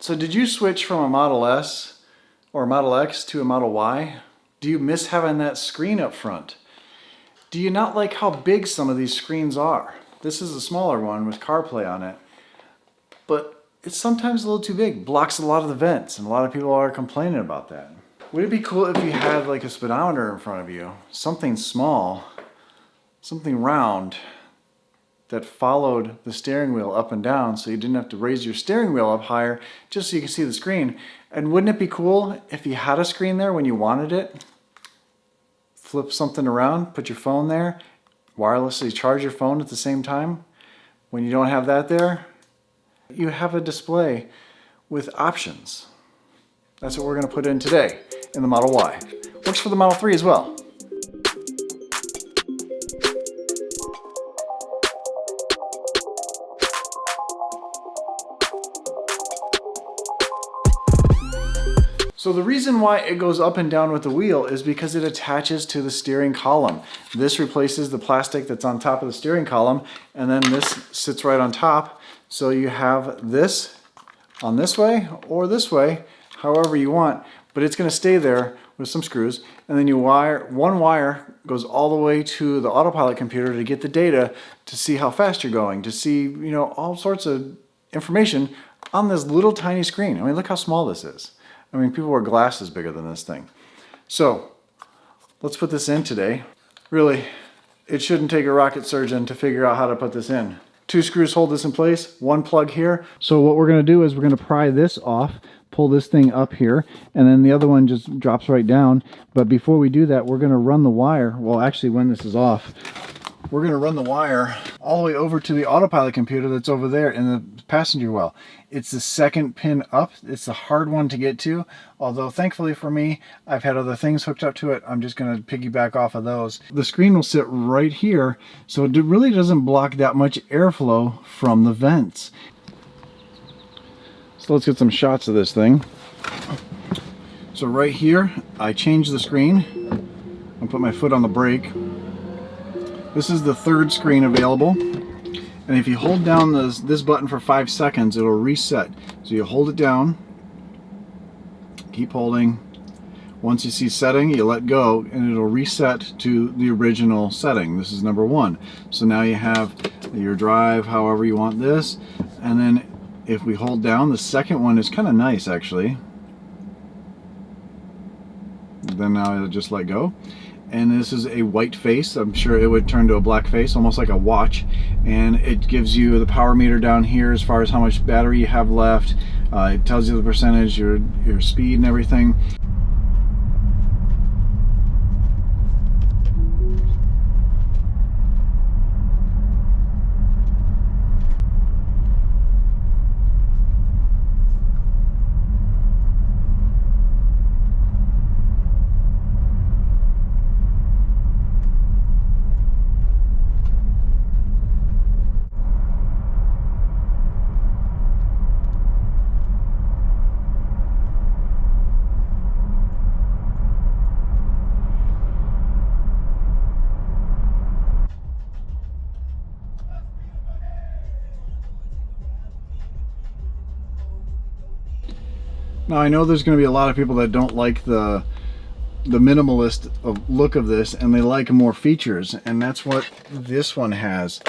So did you switch from a Model S or a Model X to a Model Y? Do you miss having that screen up front? Do you not like how big some of these screens are? This is a smaller one with CarPlay on it, but it's sometimes a little too big. Blocks a lot of the vents, and a lot of people are complaining about that. Would it be cool if you had like a speedometer in front of you? Something small, something round, that followed the steering wheel up and down so you didn't have to raise your steering wheel up higher just so you can see the screen. And wouldn't it be cool if you had a screen there when you wanted it? Flip something around, put your phone there, wirelessly charge your phone at the same time. When you don't have that there, you have a display with options. That's what we're going to put in today in the Model Y. Works for the Model 3 as well. So the reason why it goes up and down with the wheel is because it attaches to the steering column. This replaces the plastic that's on top of the steering column, and then this sits right on top. So you have this on this way or this way, however you want, but it's going to stay there with some screws, and then one wire goes all the way to the autopilot computer to get the data to see how fast you're going, to see, you know, all sorts of information on this little tiny screen. I mean, look how small this is. I mean, people wear glasses bigger than this thing. So let's put this in today. Really, it shouldn't take a rocket surgeon to figure out how to put this in. 2 screws hold this in place, 1 plug here. So what we're gonna do is we're gonna pry this off, pull this thing up here, and then the other one just drops right down. But before we do that, we're gonna run the wire, well actually when this is off, we're gonna run the wire all the way over to the autopilot computer that's over there in the passenger well. It's the 2nd pin up. It's the hard one to get to, although thankfully for me, I've had other things hooked up to it. I'm just gonna piggyback off of those. The screen will sit right here, so it really doesn't block that much airflow from the vents. So let's get some shots of this thing. So right here, I changed the screen. I'll put my foot on the brake. This is the 3rd screen available, and if you hold down this button for 5 seconds, it'll reset. So you hold it down, keep holding. Once you see setting, you let go, and it'll reset to the original setting. This is number 1. So now you have your drive, however you want this, and then if we hold down, the 2nd one is kind of nice actually. Then now it'll just let go. And this is a white face. I'm sure it would turn to a black face, almost like a watch. And it gives you the power meter down here as far as how much battery you have left. It tells you the percentage, your speed and everything. Now I know there's going to be a lot of people that don't like the minimalist look of this, and they like more features, and that's what this one has.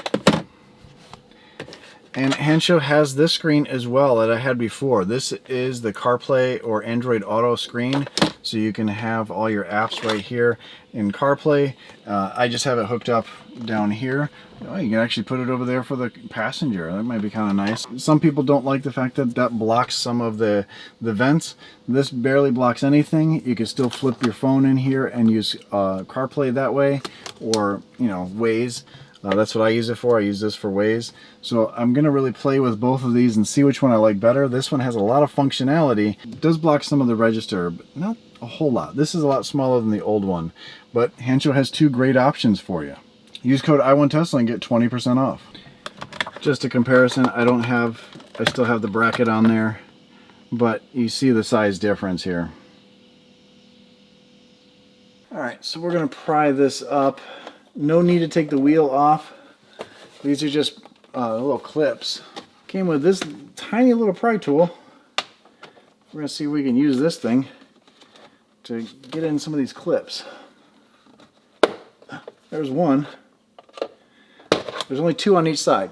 And Hansho has this screen as well that I had before. This is the CarPlay or Android Auto screen, so you can have all your apps right here in CarPlay. I just have it hooked up down here. Oh, you can actually put it over there for the passenger. That might be kind of nice. Some people don't like the fact that that blocks some of the vents. This barely blocks anything. You can still flip your phone in here and use CarPlay that way, or, you know, Waze. That's what I use it for. I use this for Waze. So I'm going to really play with both of these and see which one I like better. This one has a lot of functionality. It does block some of the register, but not a whole lot. This is a lot smaller than the old one, but Hansho has 2 great options for you. Use code I1Tesla and get 20% off. Just a comparison, I still have the bracket on there, but you see the size difference here. Alright, so we're going to pry this up. No need to take the wheel off. These are just little clips. Came with this tiny little pry tool. we're going to see if we can use this thing to get in some of these clips. There's one. There's only two on each side.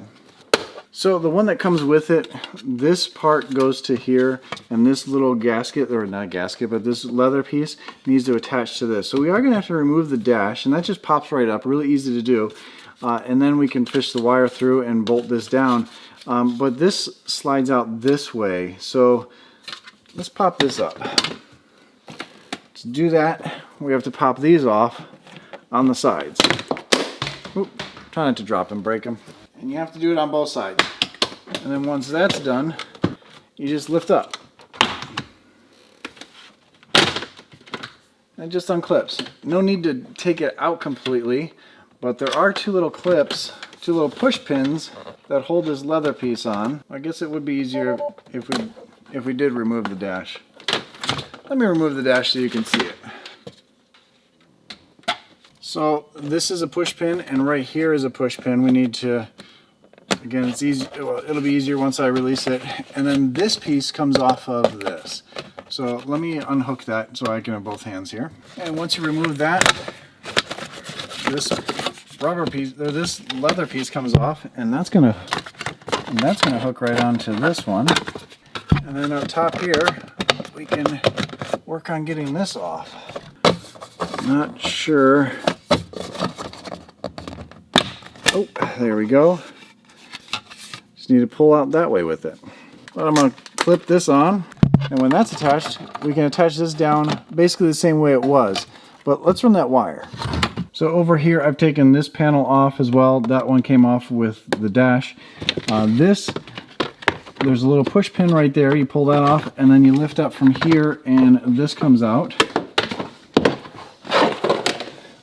So the one that comes with it, this part goes to here, and this little gasket, or not gasket, but this leather piece needs to attach to this. So we are going to have to remove the dash, and that just pops right up, really easy to do. And then we can fish the wire through and bolt this down. But this slides out this way, so let's pop this up. To do that, we have to pop these off on the sides. Oop, try not to drop them, break them. And you have to do it on both sides. And then once that's done, you just lift up. And it just unclips. No need to take it out completely, but there are two little clips, two little push pins that hold this leather piece on. I guess it would be easier if we did remove the dash. Let me remove the dash so you can see it. So this is a push pin, and right here is a push pin. We need to, again, it's easy. Well, it'll be easier once I release it. And then this piece comes off of this. So let me unhook that so I can have both hands here. And once you remove that, this rubber piece, or this leather piece comes off, and that's gonna hook right onto this one. And then up top here, we can work on getting this off. Not sure. Oh, there we go. Just need to pull out that way with it. But I'm going to clip this on, and when that's attached, we can attach this down basically the same way it was. But let's run that wire. So over here, I've taken this panel off as well. That one came off with the dash. There's a little push pin right there. You pull that off, and then you lift up from here, and this comes out.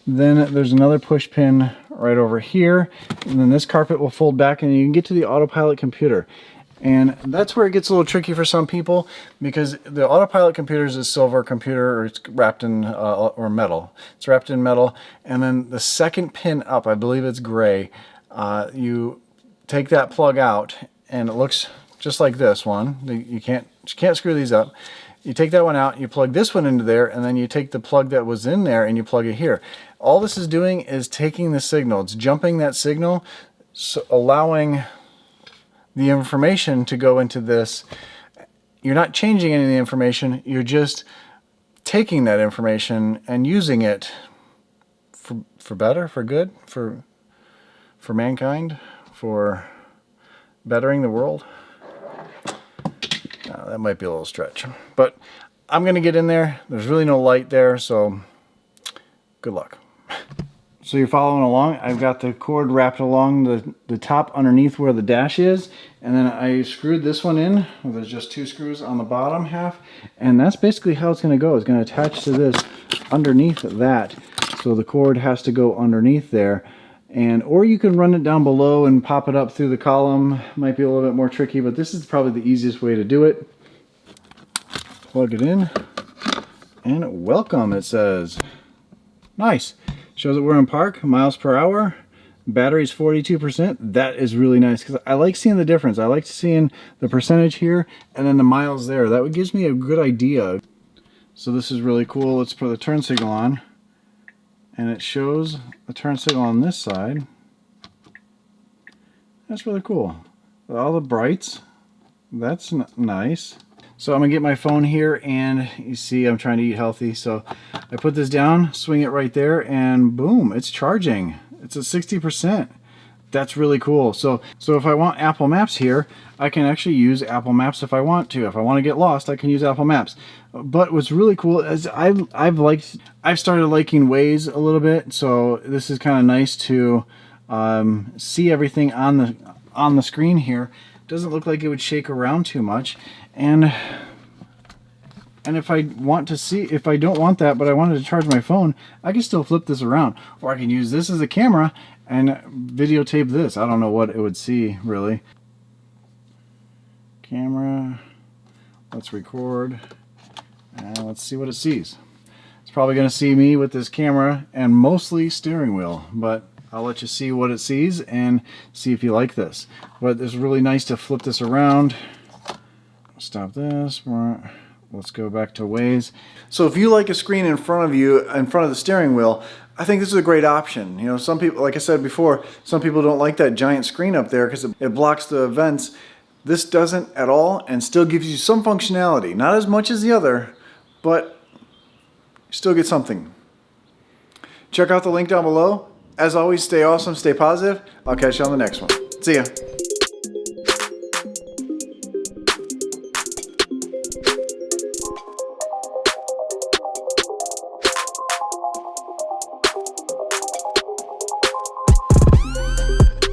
Then there's another push pin right over here, and then this carpet will fold back, and you can get to the autopilot computer. And that's where it gets a little tricky for some people, because the autopilot computer is a silver computer, or it's wrapped in or metal. It's wrapped in metal, and then the second pin up, I believe it's gray. You take that plug out, and it looks just like this one. You can't screw these up. You take that one out, you plug this one into there, and then you take the plug that was in there and you plug it here. All this is doing is taking the signal. It's jumping that signal, so allowing the information to go into this. You're not changing any of the information, you're just taking that information and using it for better, for good, for mankind, for bettering the world. That might be a little stretch, but I'm gonna get in there. There's really no light there, so good luck. So you're following along. I've got the cord wrapped along the top underneath where the dash is, and then I screwed this one in. There's just two screws on the bottom half, and that's basically how it's gonna go. It's gonna attach to this underneath that, so the cord has to go underneath there. Or you can run it down below and pop it up through the column. Might be a little bit more tricky, but this is probably the easiest way to do it. Plug it in, and welcome, it says. Nice. Shows that we're in park, miles per hour. Battery's 42%. That is really nice, because I like seeing the difference. I like seeing the percentage here and then the miles there. That gives me a good idea. So this is really cool. Let's put the turn signal on. And it shows the turn signal on this side. That's really cool. All the brights. That's nice. So I'm gonna get my phone here, and you see I'm trying to eat healthy. So I put this down, swing it right there, and boom, it's charging. It's at 60%. That's really cool. So if I want Apple Maps here, I can actually use Apple Maps if I want to. If I want to get lost, I can use Apple Maps. But what's really cool is I've started liking Waze a little bit. So this is kind of nice to see everything on the screen here. Doesn't look like it would shake around too much. And if I want to see, if I don't want that, but I wanted to charge my phone, I can still flip this around. Or I can use this as a camera and videotape this. I don't know what it would see, really. Camera. Let's record. And let's see what it sees. It's probably going to see me with this camera and mostly steering wheel, but I'll let you see what it sees and see if you like this. But it's really nice to flip this around. Stop this. let's go back to Waze. So if you like a screen in front of you, in front of the steering wheel, I think this is a great option. You know, some people, like I said before, some people don't like that giant screen up there because it blocks the vents. This doesn't at all and still gives you some functionality. Not as much as the other, but still get something. Check out the link down below. As always, stay awesome, stay positive. I'll catch you on the next one. See ya.